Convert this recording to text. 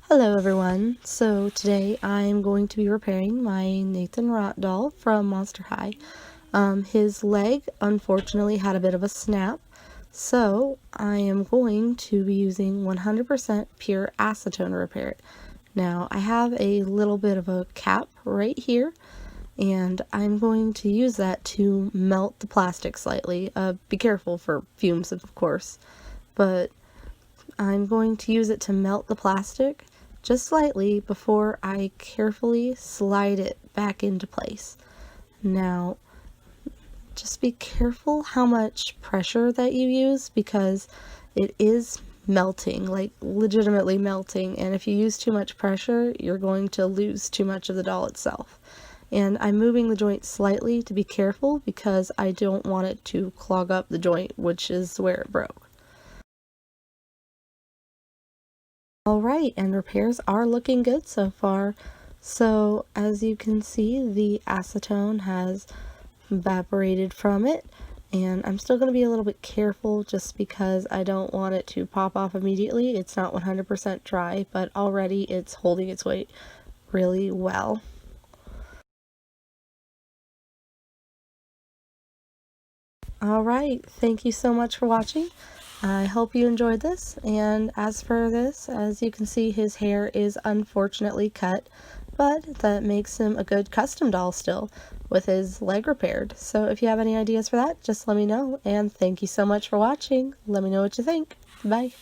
Hello everyone, so today I'm going to be repairing my Nathan Rott doll from Monster High. His leg unfortunately had a bit of a snap, so I am going to be using 100% pure acetone to repair it. Now I have a little bit of a cap right here, and I'm going to use that to melt the plastic slightly. Be careful for fumes of course, but I'm going to use it to melt the plastic just slightly before I carefully slide it back into place. Now, just be careful how much pressure that you use because it is melting, like legitimately melting, and if you use too much pressure, you're going to lose too much of the doll itself. And I'm moving the joint slightly to be careful because I don't want it to clog up the joint, which is where it broke. Alright, and repairs are looking good so far. So as you can see, the acetone has evaporated from it, and I'm still going to be a little bit careful just because I don't want it to pop off immediately. It's not 100% dry, but already it's holding its weight really well. Alright, thank you so much for watching. I hope you enjoyed this, and as for this, as you can see, his hair is unfortunately cut, but that makes him a good custom doll still, with his leg repaired. So if you have any ideas for that, just let me know, and thank you so much for watching. Let me know what you think. Bye!